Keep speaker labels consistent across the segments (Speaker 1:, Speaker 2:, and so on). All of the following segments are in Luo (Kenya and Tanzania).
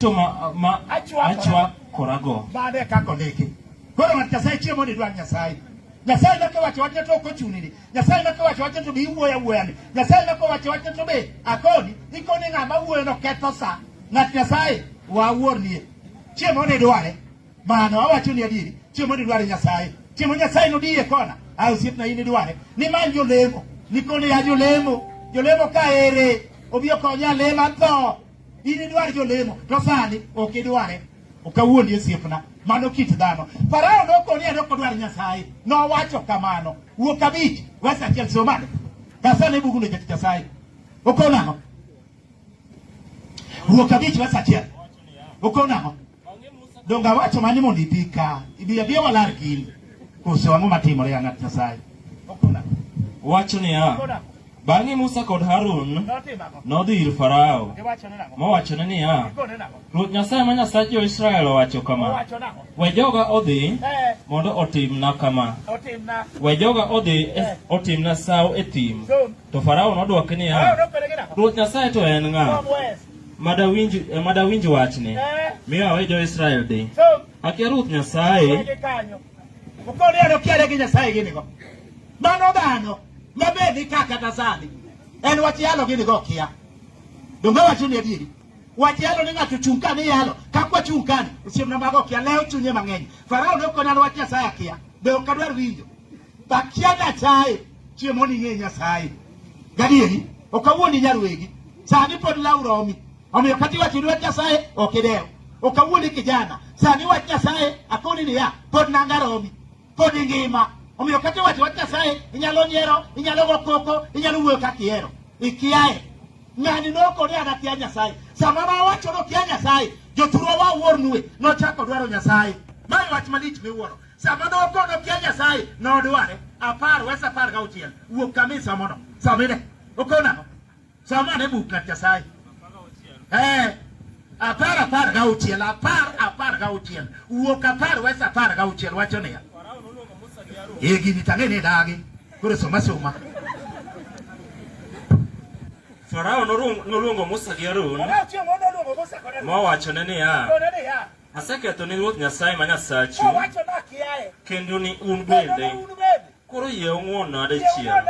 Speaker 1: to ma achwa korago
Speaker 2: bade kako leke koro ng'at Nyasaye chiemo ni dwar Nyasaye Nyasaye leke wacho wacho to kochuni ni Nyasaye leke wacho wacho to bi wuoya ni Nyasaye leke wacho wacho to be akoni ikoni ng'ama wuoyo no ketho sa ng'at Nyasaye wa wuornie chiemo ni dware mano awacho ni adieri chiemo ni dware Nyasaye chiemo Nyasaye no diye kona au siep na ini dware ni manjo lemo nikoni ya jolemo ka ere obio konya lema to ini dware jolemo to sani okidware okawuondi osiepna mano kit dhano Farao nokoni adoko dwar Nyasaye no wacho kamano wuok abich wesa achiel somane kasane buguno jati Nyasaye okonamo wuok abich wesa achiel okonamo donga wacho mani mondo ipika ibiya walar gini koso ang'o matimore ya ng'at Nyasaye okonamo
Speaker 1: wacho ni bang'e Musa kod Harun nodhi ir Farao mowachone niya, Ruoth Nyasaye ma Nyasach jo-Israel owacho kama, we joga odhi mondo otimna kama, we joga odhi otimna sawo e thim. To Farao nodwoke niya, Ruoth Nyasaye to en ng'a madawinj wachne, miyo awe jo-Israel dhi. Akia Ruoth Nyasaye
Speaker 2: mano dhano mabedi kaka tasani en wachialo gini go kia donga wacho ni adieri wachialo ni ng'ato chungkani yalo kakwa chungkani usiemna mago kia leo chunye mang'eny Farao nokona wacho Nyasaye kia be okadwar winjo bakia Nyasaye chiemo ni ng'e Nyasaye gadieri okawuoni nyarwegi sani pod lauromi omiyo kati wacho ni Nyasaye okideo okawuoni kijana sani wacho Nyasaye akoni ni ya pod nangaromi pod ngima omiyo kati wacho Nyasaye inyalo nyiero inyalo go koko inyalo wuoyo kakiero ikiae ng'ani nokoni anakia Nyasaye sama ma wacho no kia Nyasaye joturwa wa wuornue nochako dwaro Nyasaye mai wach malich miwuoro sama nokono kia Nyasaye nodware wesa apar gauchiel wuok kamisa mono samine okonamo samane buk ng'at Nyasaye apar gauchiel wuok wesa apar gauchiel wacho niya gini tangene dagi kore soma
Speaker 1: Farao noluongo Musa gi Harun mowachone niya, aseketho ni Ruoth Nyasaye ma Nyasachu kendo ni un bende koro yie ung'won dichiel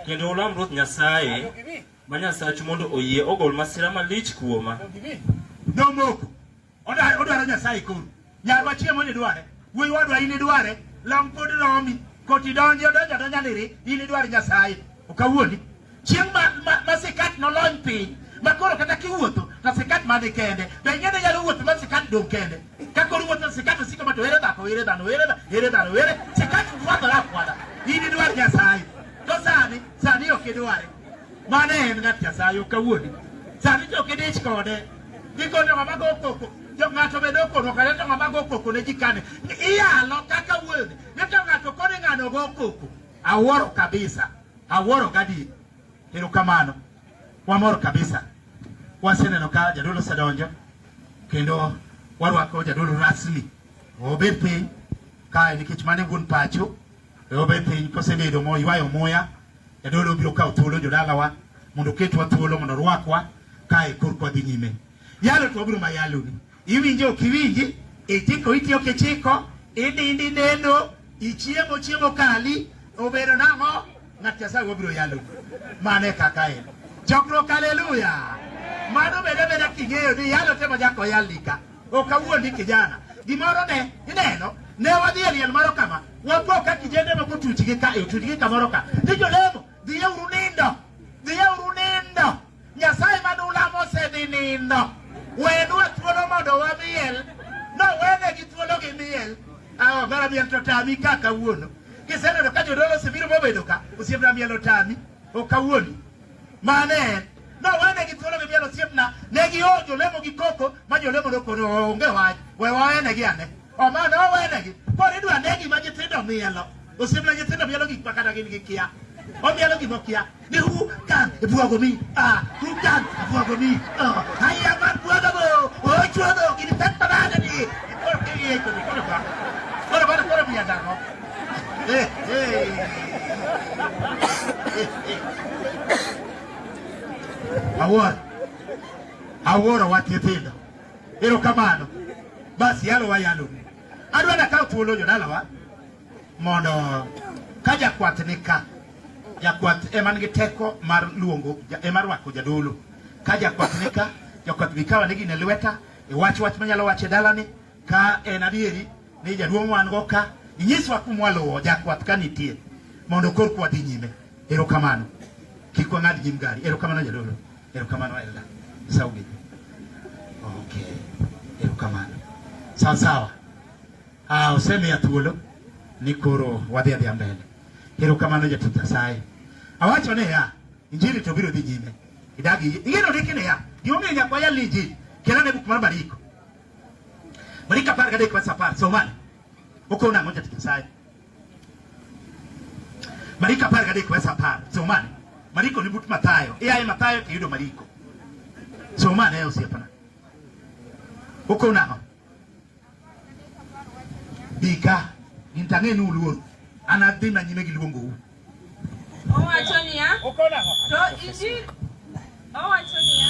Speaker 1: kendo ulam Ruoth Nyasaye ma Nyasachu mondo oyie ogol masira malich kuoma.
Speaker 2: Nomoko odwaro Nyasaye koro nyarwa chiemo ni dware wuoyi wadwa ini dware lam pod romi koti donjo niri ini dwar Nyasaye okawuoni chieng' ma sikat nolony piny makoro kata kiwuotho to sikat mane kende be ng'ede nyalo wuotho ma sikat dong kende kakoro wuotho sikat osiko mato ere dhako ere dhano sikat fwadha ini dwar Nyasaye to sani okidware mane en ng'at Nyasaye okawuoni sani to okidich kode gikono ng'ama go koko ng'ato bedo kono kare to ng'ama go koko ne jikane iyalo kaka wuoni neto ng'ato kone ng'ano go koko awuoro kabisa awuoro gadi erokamano wamor kabisa waseneno ka jadolo sedonjo kendo warwako jadolo rasmi obed piny kae nikech mane gun pacho obed piny kosebedo moywayo muya jadolo biro kawo thuolo jodalawa mondo ketwa thuolo mondo rwakwa kae korkwa dhi nyime yalo to wabiro mayaloni iwinjo okiwinji itiko itiyo kichiko idindi neno ichiemo kali obedo nang'o ng'at Nyasaye wabiro yalo mane kaka en chokruok haleluya mano bede king'eyo ni yalo tema jako yalika okawuondi kijana gimoro ne ineno ne wadhi e liel moro kama wapo ka kijende moko tuchgi kamoro ka ni jolemo dhiyeuru nindo Nyasaye manulamo osedhi nindo wenwa thuolo mondo wamiel no wene gi thuolo gi miel gara miel to tami kaka wuono kiseneno ka jodolo osebiro mobedo ka osiepna miel otami okawuoni mane no wene gi thuolo gi miel osiepna ne gionjo lemo gi koko ma jolemo nokono onge wach we wawene gi ane omano wene gi koro idwa negi ma nyithindo mielo osiepna nyithindo mielo gik makata gin gi kia omielo gimokia ni hu kan buogo mi haya man buogo bo ochuodo gini pek banana ni koro mi adamo awuoro wat nyithindo Erokamano. Basi yalo wa yalo. Adwa na kao thuolo jodala wa mondo ka jakwath ni ka. Jakwath ema nigi teko mar luongo ema rwako jadolo. Ka jakwath ni ka, jakwath bikawa nigi ne lweta wach manyalo wache dalani ka en adieri ni jaduong' wan go ka inyiswa kumwaluwo jakwath ka nitie mondo kor kwa dhi nyime. Erokamano. Kik wang'ad nyim gari. Erokamano jadolo. Erokamano Elda. Saugi. Okay. Erokamano. Sawa. Useme ya thuolo ni koro wadhi adhi mbele. Erokamano jatich Nyasaye. Awacho ne ya injili to biro dhi nyime. Idagi ingeno dikine ya. Gionge nyakwa ya injili. Kelane buk mar Mariko. Mariko 13 verse 10. Somani. Uko na ngoja Nyasaye. Mariko 13 verse 10. Somani. Mariko ni but Mathayo. Iyaye Mathayo tiyudo Mariko. Somani ayo siapana. Uko na Bika, nintang'e nu luor. Anadhi na nyime gi luongo u.
Speaker 3: Owacho niya. To injili. Owacho niya.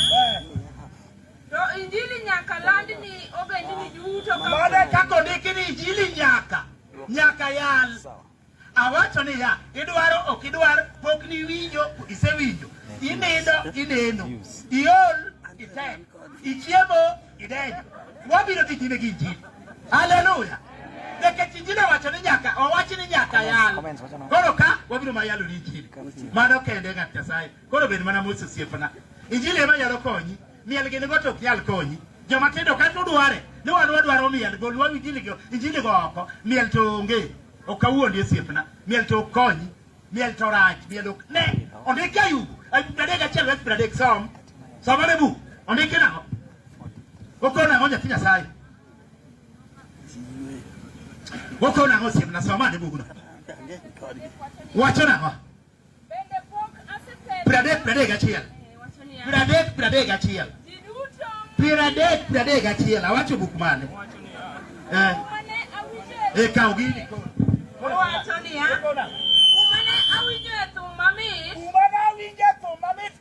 Speaker 3: To injili nyaka land ni ogendini duto ka.
Speaker 2: Mane kako ndiki ni injili nyaka yal. Awacho niya, idwaro ok idwar pok ni winjo, isewinjo. Ineno. Iol, itek. Ichiemo, idenyo. Wabiro dhi nyime gi injili. Hallelujah. Deke injili wacho ni nyaka, owachi ni nyaka yal. Koro ka wabiro mayalo ni injili. Mano kende ng'at Nyasaye. Koro bed mana Moses osiepna. Injili ema nyalo konyi. Miel gini goto ok nyal konyi. Joma tindo ka tudware. Ni wan wadwaro miel. Golwa injili go oko. Miel to onge. Okawuondi osiepna. Miel to konyi. Miel to rach. Miel ok. Ne. Ondike Ayubu. Ayubu 3:1 som. Somane buk. Ondike nang'o? Okona ngoja tinya Nyasaye. Wako na ngosi na somane buguna. Wacho nang'o?
Speaker 3: Bende pok asetelo.
Speaker 2: Pradek achiel. Pradek achiel. Pradek achiel. Awacho buk mane? Kaw gini.
Speaker 3: Owacho niya. Kumane awinjo thum mamit.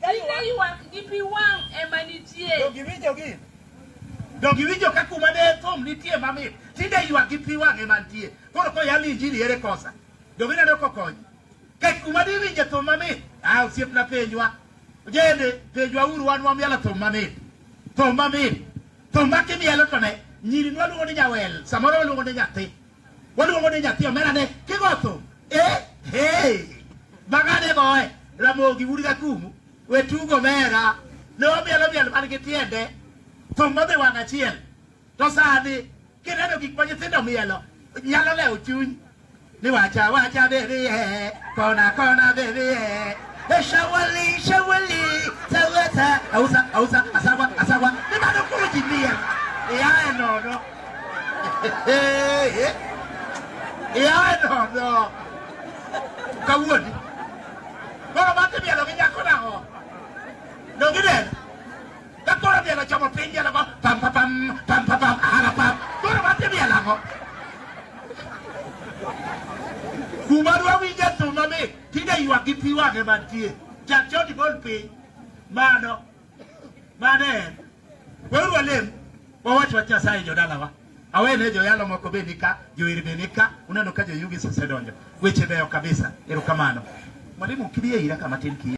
Speaker 3: Ine ywak gi pi wang' ema nitie.
Speaker 2: Dongi winjo ka kuma ne thum nitie mamit. Tinde ywak gi pi wang' ema nitie. Koro ko yali injili ere kosa. Dongi neno kokonyi. Ka kuma ne winjo thum mamit. Osiepna penjwa. Jende penjwa uru wan wamielo thum mamit. Thum mamit. Thum makimielo to ne nyiri nwaluongo ni nyawel. Samoro waluongo ni nyathi. Waluongo ni nyathi omera ne kigo thum. Bagane goe. Ramogi wuri ga kumu. Wetugo mera. No mielo man gi tiende. Thum madhi wang' achiel. To sani kineno gik ma nyithindo mielo nyalo lewo chuny. Ni wacha baby kona baby shawali sawata ausa asawa ni bado kuru jibia ya no kawuoni koro mate mielo gi nyako nang'o dongiden kakoro mielo chomo piny mielo go pam ahara koro mate mielo ang'o kumadwa winjo thum mamit tinde ywak gi pi wang'e mantie chak choti bol piny mano en weuru walem wawach wach Nyasaye jodalawa awene joyalo moko be nika joiri be nika uneno ka joyugi osedonjo weche beyo kabisa erokamano mwalimu kibie ira kama tin